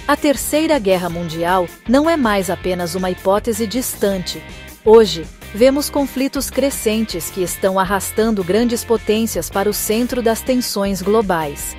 A Terceira Guerra Mundial não é mais apenas uma hipótese distante. Hoje, vemos conflitos crescentes que estão arrastando grandes potências para o centro das tensões globais.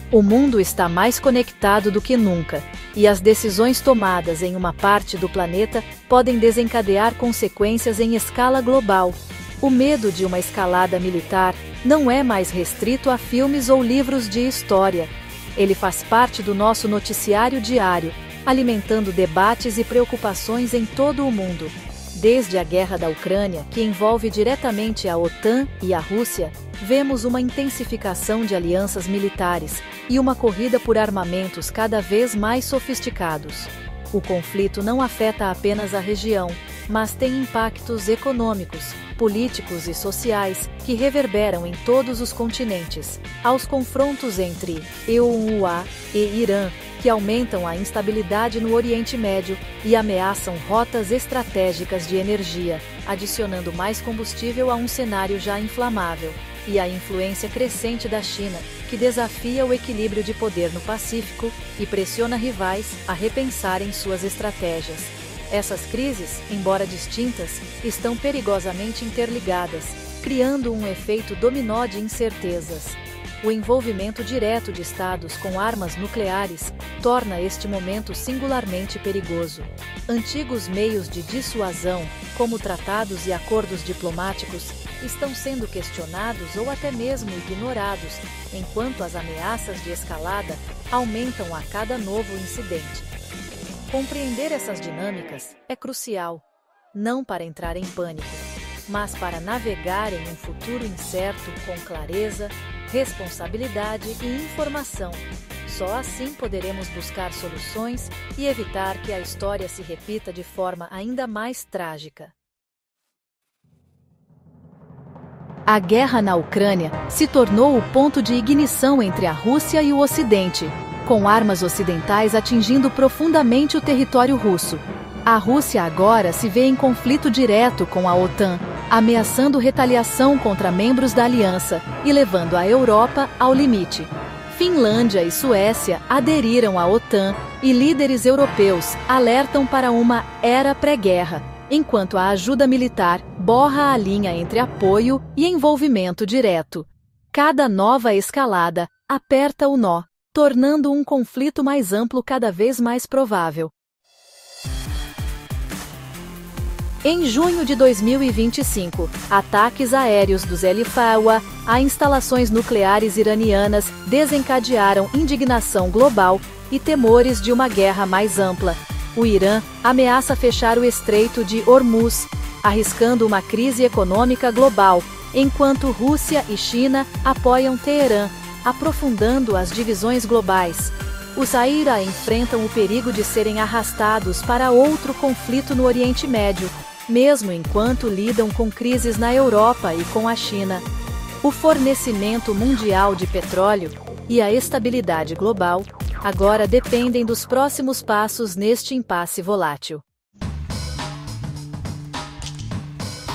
O mundo está mais conectado do que nunca, e as decisões tomadas em uma parte do planeta podem desencadear consequências em escala global. O medo de uma escalada militar não é mais restrito a filmes ou livros de história. Ele faz parte do nosso noticiário diário, alimentando debates e preocupações em todo o mundo. Desde a guerra da Ucrânia, que envolve diretamente a OTAN e a Rússia, vemos uma intensificação de alianças militares e uma corrida por armamentos cada vez mais sofisticados. O conflito não afeta apenas a região, mas tem impactos econômicos, políticos e sociais que reverberam em todos os continentes. Aos confrontos entre EUA e Irã, que aumentam a instabilidade no Oriente Médio e ameaçam rotas estratégicas de energia, adicionando mais combustível a um cenário já inflamável. E a influência crescente da China, que desafia o equilíbrio de poder no Pacífico e pressiona rivais a repensarem suas estratégias. Essas crises, embora distintas, estão perigosamente interligadas, criando um efeito dominó de incertezas. O envolvimento direto de estados com armas nucleares torna este momento singularmente perigoso. Antigos meios de dissuasão, como tratados e acordos diplomáticos, estão sendo questionados ou até mesmo ignorados, enquanto as ameaças de escalada aumentam a cada novo incidente. Compreender essas dinâmicas é crucial, não para entrar em pânico, mas para navegar em um futuro incerto com clareza, responsabilidade e informação. Só assim poderemos buscar soluções e evitar que a história se repita de forma ainda mais trágica. A guerra na Ucrânia se tornou o ponto de ignição entre a Rússia e o Ocidente, com armas ocidentais atingindo profundamente o território russo. A Rússia agora se vê em conflito direto com a OTAN, ameaçando retaliação contra membros da aliança e levando a Europa ao limite. Finlândia e Suécia aderiram à OTAN e líderes europeus alertam para uma era pré-guerra, enquanto a ajuda militar borra a linha entre apoio e envolvimento direto. Cada nova escalada aperta o nó, tornando um conflito mais amplo cada vez mais provável. Em junho de 2025, ataques aéreos dos Hellfire a instalações nucleares iranianas desencadearam indignação global e temores de uma guerra mais ampla. O Irã ameaça fechar o Estreito de Hormuz, arriscando uma crise econômica global, enquanto Rússia e China apoiam Teherã, aprofundando as divisões globais. Os AIRA enfrentam o perigo de serem arrastados para outro conflito no Oriente Médio, mesmo enquanto lidam com crises na Europa e com a China. O fornecimento mundial de petróleo e a estabilidade global agora dependem dos próximos passos neste impasse volátil.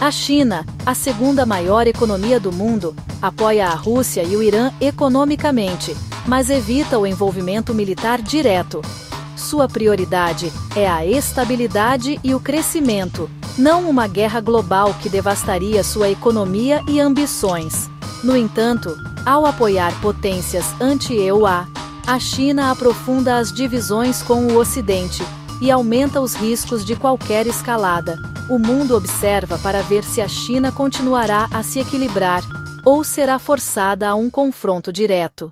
A China, a segunda maior economia do mundo, apoia a Rússia e o Irã economicamente, mas evita o envolvimento militar direto. Sua prioridade é a estabilidade e o crescimento, não uma guerra global que devastaria sua economia e ambições. No entanto, ao apoiar potências anti-EUA, a China aprofunda as divisões com o Ocidente e aumenta os riscos de qualquer escalada. O mundo observa para ver se a China continuará a se equilibrar ou será forçada a um confronto direto.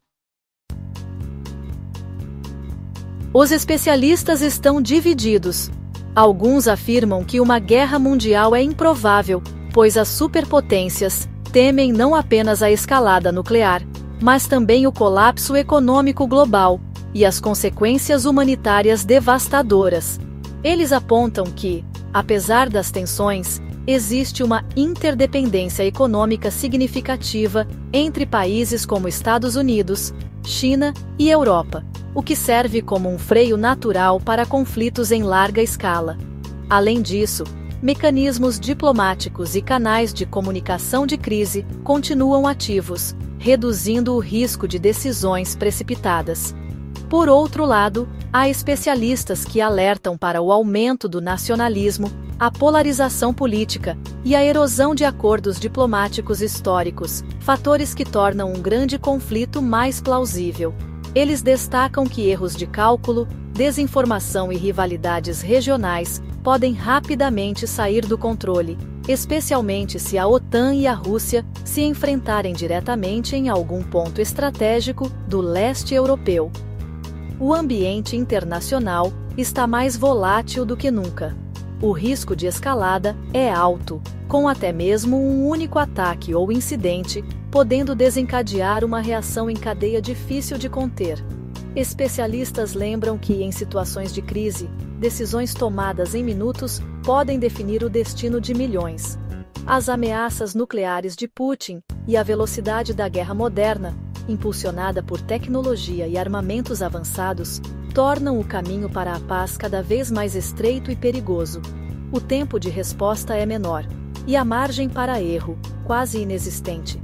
Os especialistas estão divididos. Alguns afirmam que uma guerra mundial é improvável, pois as superpotências temem não apenas a escalada nuclear, mas também o colapso econômico global e as consequências humanitárias devastadoras. Eles apontam que, apesar das tensões, existe uma interdependência econômica significativa entre países como Estados Unidos, China e Europa, o que serve como um freio natural para conflitos em larga escala. Além disso, mecanismos diplomáticos e canais de comunicação de crise continuam ativos, reduzindo o risco de decisões precipitadas. Por outro lado, há especialistas que alertam para o aumento do nacionalismo, a polarização política e a erosão de acordos diplomáticos históricos, fatores que tornam um grande conflito mais plausível. Eles destacam que erros de cálculo, desinformação e rivalidades regionais podem rapidamente sair do controle, especialmente se a OTAN e a Rússia se enfrentarem diretamente em algum ponto estratégico do leste europeu. O ambiente internacional está mais volátil do que nunca. O risco de escalada é alto, com até mesmo um único ataque ou incidente, podendo desencadear uma reação em cadeia difícil de conter. Especialistas lembram que, em situações de crise, decisões tomadas em minutos podem definir o destino de milhões. As ameaças nucleares de Putin e a velocidade da guerra moderna, impulsionada por tecnologia e armamentos avançados, tornam o caminho para a paz cada vez mais estreito e perigoso. O tempo de resposta é menor, e a margem para erro, quase inexistente.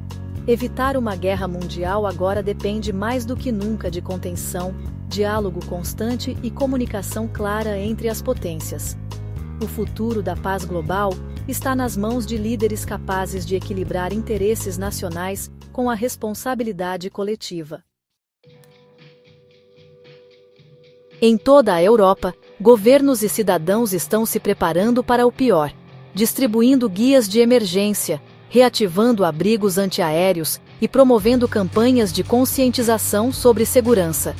Evitar uma guerra mundial agora depende mais do que nunca de contenção, diálogo constante e comunicação clara entre as potências. O futuro da paz global está nas mãos de líderes capazes de equilibrar interesses nacionais com a responsabilidade coletiva. Em toda a Europa, governos e cidadãos estão se preparando para o pior, distribuindo guias de emergência, reativando abrigos antiaéreos e promovendo campanhas de conscientização sobre segurança.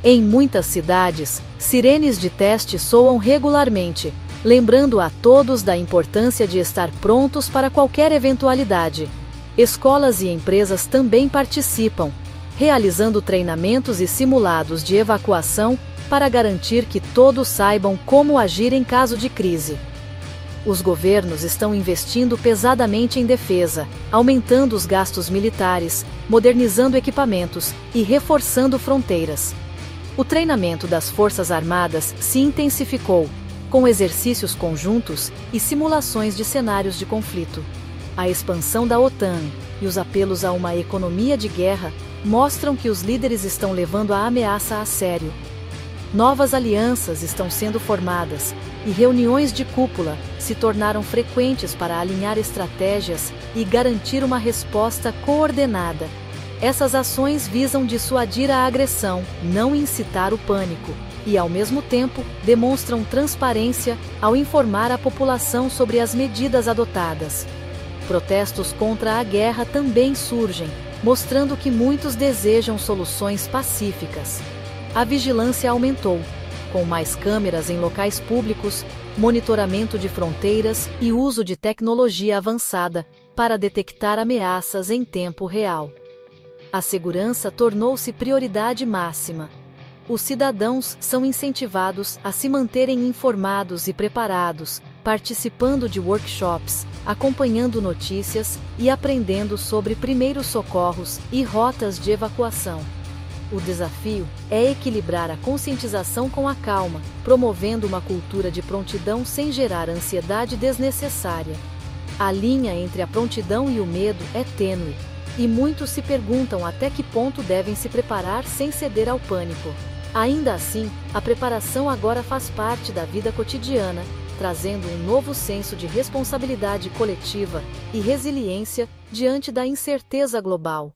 Em muitas cidades, sirenes de teste soam regularmente, lembrando a todos da importância de estar prontos para qualquer eventualidade. Escolas e empresas também participam, realizando treinamentos e simulados de evacuação para garantir que todos saibam como agir em caso de crise. Os governos estão investindo pesadamente em defesa, aumentando os gastos militares, modernizando equipamentos e reforçando fronteiras. O treinamento das Forças Armadas se intensificou, com exercícios conjuntos e simulações de cenários de conflito. A expansão da OTAN e os apelos a uma economia de guerra mostram que os líderes estão levando a ameaça a sério. Novas alianças estão sendo formadas, e reuniões de cúpula se tornaram frequentes para alinhar estratégias e garantir uma resposta coordenada. Essas ações visam dissuadir a agressão, não incitar o pânico, e, ao mesmo tempo, demonstram transparência ao informar a população sobre as medidas adotadas. Protestos contra a guerra também surgem, mostrando que muitos desejam soluções pacíficas. A vigilância aumentou, com mais câmeras em locais públicos, monitoramento de fronteiras e uso de tecnologia avançada para detectar ameaças em tempo real. A segurança tornou-se prioridade máxima. Os cidadãos são incentivados a se manterem informados e preparados, participando de workshops, acompanhando notícias e aprendendo sobre primeiros socorros e rotas de evacuação. O desafio é equilibrar a conscientização com a calma, promovendo uma cultura de prontidão sem gerar ansiedade desnecessária. A linha entre a prontidão e o medo é tênue, e muitos se perguntam até que ponto devem se preparar sem ceder ao pânico. Ainda assim, a preparação agora faz parte da vida cotidiana, trazendo um novo senso de responsabilidade coletiva e resiliência diante da incerteza global.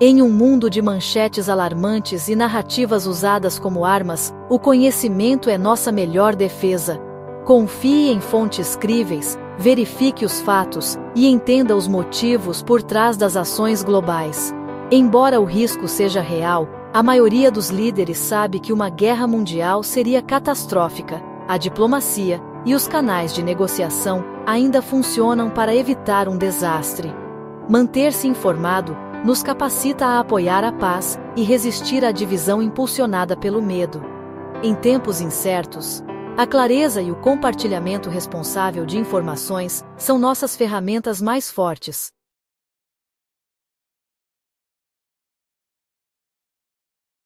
Em um mundo de manchetes alarmantes e narrativas usadas como armas, o conhecimento é nossa melhor defesa. Confie em fontes críveis, verifique os fatos e entenda os motivos por trás das ações globais. Embora o risco seja real, a maioria dos líderes sabe que uma guerra mundial seria catastrófica. A diplomacia e os canais de negociação ainda funcionam para evitar um desastre. Manter-se informado nos capacita a apoiar a paz e resistir à divisão impulsionada pelo medo. Em tempos incertos, a clareza e o compartilhamento responsável de informações são nossas ferramentas mais fortes.